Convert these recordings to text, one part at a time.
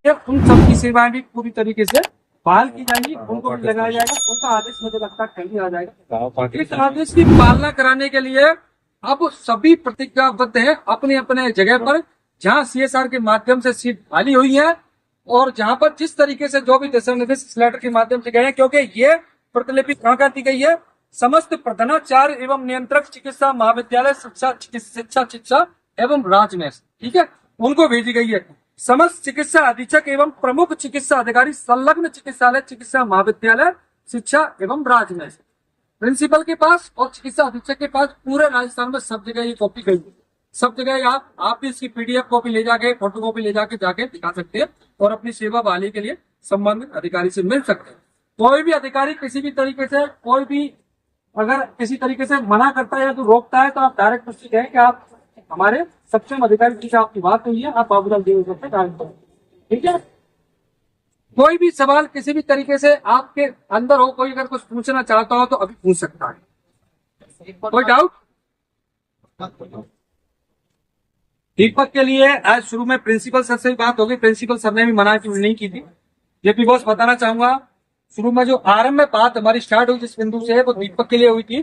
उन सबकी सेवाएं भी पूरी तरीके से बहाल की जाएंगी, उनको भी लगाया जाएगा। उनका आदेश मुझे लगता है कल ही आ जाएगा। इस आदेश की पालना कराने के लिए अब सभी प्रतिज्ञाबद्ध है अपने अपने जगह पर, जहां सीएसआर के माध्यम से सीट खाली हुई है और जहां पर जिस तरीके से जो भी दिशा निर्देश इस लेटर के माध्यम से गए हैं, क्योंकि ये प्रतिलिपि कहाँ कर दी गई है, समस्त प्रधानाचार्य एवं नियंत्रक चिकित्सा महाविद्यालय शिक्षा एवं राजमेश, ठीक है, उनको भेजी गई है। समस्त चिकित्सा अधीक्षक एवं प्रमुख चिकित्सा अधिकारी संलग्न चिकित्सालय चिकित्सा महाविद्यालय शिक्षा एवं राजमेश प्रिंसिपल के पास और चिकित्सा अधीक्षक के पास पूरे राजस्थान में सब जगह ये कॉपी गई, सब जगह आप भी इसकी पीडीएफ कॉपी ले जाके, फोटो कॉपी ले जाके दिखा सकते हैं और अपनी सेवा बहाली के लिए संबंधित अधिकारी से मिल सकते हैं। कोई भी अधिकारी किसी भी तरीके से, कोई भी अगर किसी तरीके से मना करता है या तो रोकता है, तो आप डायरेक्ट उससे कहें कि आप हमारे सक्षम अधिकारी से आपकी बात हुई है, आप बाबूलाल देवी से डायरेक्ट करें, ठीक है। कोई भी सवाल किसी भी तरीके से आपके अंदर हो, कोई अगर कुछ पूछना चाहता हो तो अभी पूछ सकता है। कोई डाउट? दीपक के लिए आज शुरू में प्रिंसिपल सर से भी बात होगी, प्रिंसिपल सर ने भी मना की नहीं की थी। जेपी बॉस बताना चाहूंगा, शुरू में जो आरंभ में बात हमारी स्टार्ट हुई जिस बिंदु से, वो दीपक के लिए हुई थी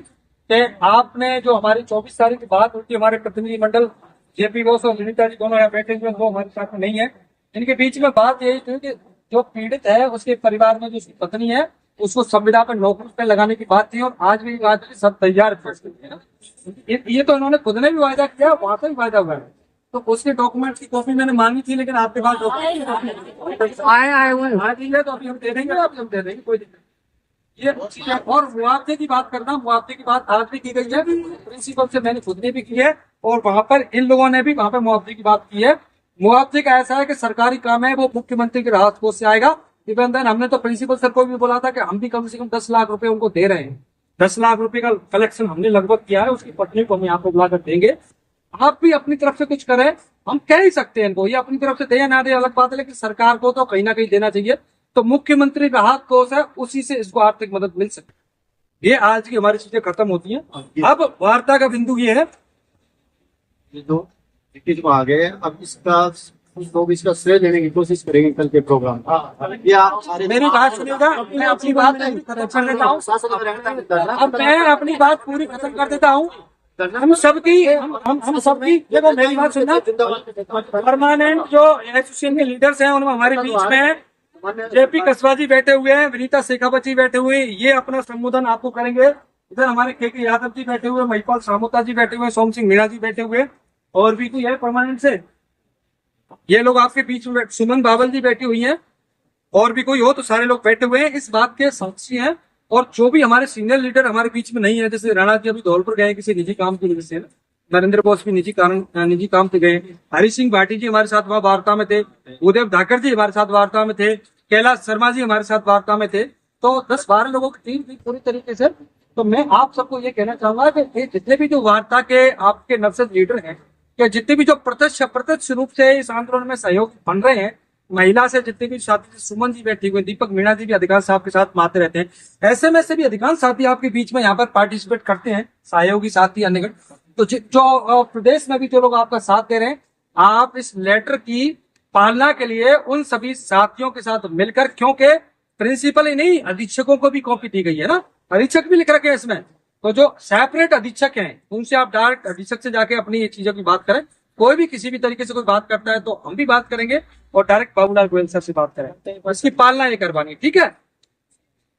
कि आपने जो हमारी 24 तारीख की बात हुई थी, हमारे प्रतिनिधि मंडल जेपी बॉस और विनीता जी दोनों यहाँ बैठे हुए, वो हमारे साथ में नहीं है। इनके बीच में बात यही थी कि जो पीड़ित है उसके परिवार में जो उसकी पत्नी है उसको संविदा पर नौकरी पे लगाने की बात थी और आज भी बात सब तैयार है। ये तो इन्होंने खुद ने भी वायदा किया, वहां से भी वायदा हुआ है, तो उसके डॉक्यूमेंट की कॉपी मैंने मांगी थी, लेकिन आपके पास आए हुए हैं, तो अभी हम दे देंगे, अभी हम दे देंगे, कोई दिक्कत। ये चीज है। और मुआवजे की बात करना, मुआवजे की बात आज भी की गई है, प्रिंसिपल से मैंने खुद ने भी की है और वहां पर इन लोगों ने भी वहां पर मुआवजे की बात की है। मुआवजे का ऐसा है कि सरकारी काम है, वो मुख्यमंत्री के राहत कोष से आएगा। निबंधन हमने तो प्रिंसिपल सर को भी बोला था कि हम भी कम से कम 10 लाख रुपए उनको दे रहे हैं। 10 लाख रुपए का कलेक्शन हमने लगभग किया है, उसकी पत्नी को हम यहाँ पे बुलाकर देंगे। आप भी अपनी तरफ से कुछ करें, हम कह ही सकते हैं इनको, ये अपनी तरफ से दे या ना दे अलग बात है, लेकिन सरकार को तो कहीं ना कहीं देना चाहिए। तो मुख्यमंत्री राहत कोष है, उसी से इसको आर्थिक मदद मिल सकती है। ये आज की हमारी चीजें खत्म होती हैं। अब वार्ता का बिंदु ये है, ये दो को आ गए, अब इसका लोग इसका श्रेय देने की कोशिश करेंगे कल के प्रोग्राम। मेरी बात सुनिएगा, मैं अपनी बात खत्म कर देता हूँ। अब मैं अपनी बात पूरी खत्म कर देता हूँ। हम सबकी देखो मेरी बात सुनना, परमानेंट जो एसोसिएशन के लीडर्स हैं उनमें हमारे बीच में जेपी कसवा जी बैठे हुए हैं, विनीता शेखावत जी बैठे हुए हैं, ये अपना संबोधन आपको करेंगे। इधर हमारे के यादव जी बैठे हुए, महिपाल सामोता जी बैठे हुए, सोम सिंह मीणा जी बैठे हुए, और भी कोई है परमानेंट से, ये लोग आपके बीच में, सुमन बावल जी बैठी हुई हैं, और भी कोई हो तो सारे लोग बैठे हुए हैं, इस बात के साक्षी हैं। और जो भी हमारे सीनियर लीडर हमारे बीच में नहीं है, जैसे राणा जी अभी धौलपुर गए किसी निजी काम की वजह से, नरेंद्र बोस भी निजी काम से गए, हरि सिंह भाटी जी हमारे साथ वहां वार्ता में थे, उदय धाकर जी हमारे साथ वार्ता में थे, कैलाश शर्मा जी हमारे साथ वार्ता में थे, तो 10-12 लोगों की टीम थी पूरी तरीके से। तो मैं आप सबको ये कहना चाहूंगा कि जितने भी जो वार्ता के आपके नर्सेज लीडर हैं, कि जितने भी जो प्रत्यक्ष रूप से इस आंदोलन में सहयोग बन रहे हैं, महिला से जितने भी साथी, सुमन जी बैठी हुए, दीपक मीणा जी भी अधिकांश साहब के साथ में आते रहते हैं, ऐसे में से भी अधिकांश साथी आपके बीच में यहाँ पर पार्टिसिपेट करते हैं, सहयोगी साथी अन्य। तो जो प्रदेश में भी जो लोग आपका साथ दे रहे हैं, आप इस लेटर की पालना के लिए उन सभी साथियों के साथ मिलकर, क्योंकि प्रिंसिपल ही नहीं अधीक्षकों को भी कॉपी दी गई है ना, अधीक्षक भी लिख रखे हैं इसमें, तो जो सेपरेट अधीक्षक हैं उनसे आप डायरेक्ट अधीक्षक से जाके अपनी ये चीजों की बात करें। कोई भी किसी भी तरीके से कोई बात करता है तो हम भी बात करेंगे और डायरेक्ट बाबूलाल गोयल सर से बात करें, इसकी पालना ये करवानी, ठीक है।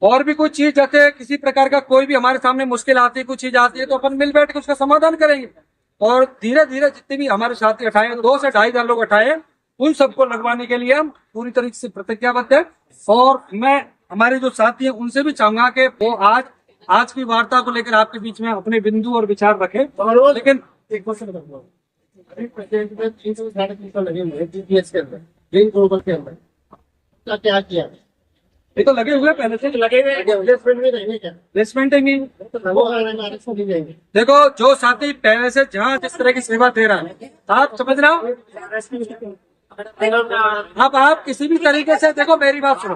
और भी कोई चीज जैसे किसी प्रकार का कोई भी हमारे सामने मुश्किल आती है, कुछ चीज आती है, तो अपन मिल बैठ के उसका समाधान करेंगे। और धीरे धीरे जितने भी हमारे साथी उठाए, 2 से 2.5 हजार लोग उठाए, उन सबको लगवाने के लिए हम पूरी तरीके से प्रतिज्ञाबद्ध है। और मैं हमारे जो साथी हैं उनसे भी चाहूंगा कि वो आज की वार्ता को लेकर आपके बीच में अपने बिंदु और विचार रखें। लेकिन एक क्वेश्चन अभी प्रेजेंट में 300-350 लगे हुए हैं जीपीएस के अंदर, ग्रीन ग्लोबल के अंदर क्या किया? ये तो लगे हुए पहले से लगे हुए, प्लेसमेंट में रहेंगे क्या? प्लेसमेंट नहीं। वो आरक्षण दी जाएंगे। देखो जो साथी पहले से जहाँ जिस तरह की सेवा दे रहा है, आप समझ रहे हो। अब आप किसी भी तरीके से, देखो मेरी बात सुनो,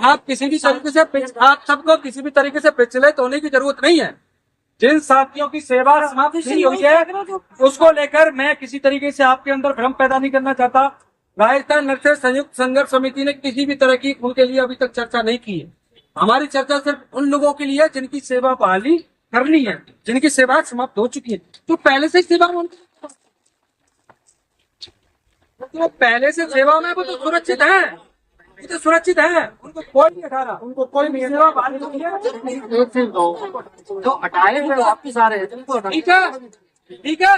आप किसी भी तरीके से, आप सबको किसी भी तरीके से विचलित होने की जरूरत नहीं है। जिन साथियों की सेवा समाप्त नहीं हुई है उसको लेकर मैं किसी तरीके से आपके अंदर भ्रम पैदा नहीं करना चाहता। राजस्थान नक्सल संयुक्त संघर्ष समिति ने किसी भी तरह की उनके लिए अभी तक चर्चा नहीं की है। हमारी चर्चा सिर्फ उन लोगों के लिए है जिनकी सेवा बहाली करनी है, जिनकी सेवा समाप्त हो चुकी है। तो पहले से सेवा में तो पहले से सेवा में वो तो सुरक्षित है, वो तो सुरक्षित है, उनको कोई नहीं हटा रहा, उनको कोई नहीं सेवा बहाली नहीं है। एक से दो हटाए फिर वापिस आ रहे हैं, ठीक है, ठीक है।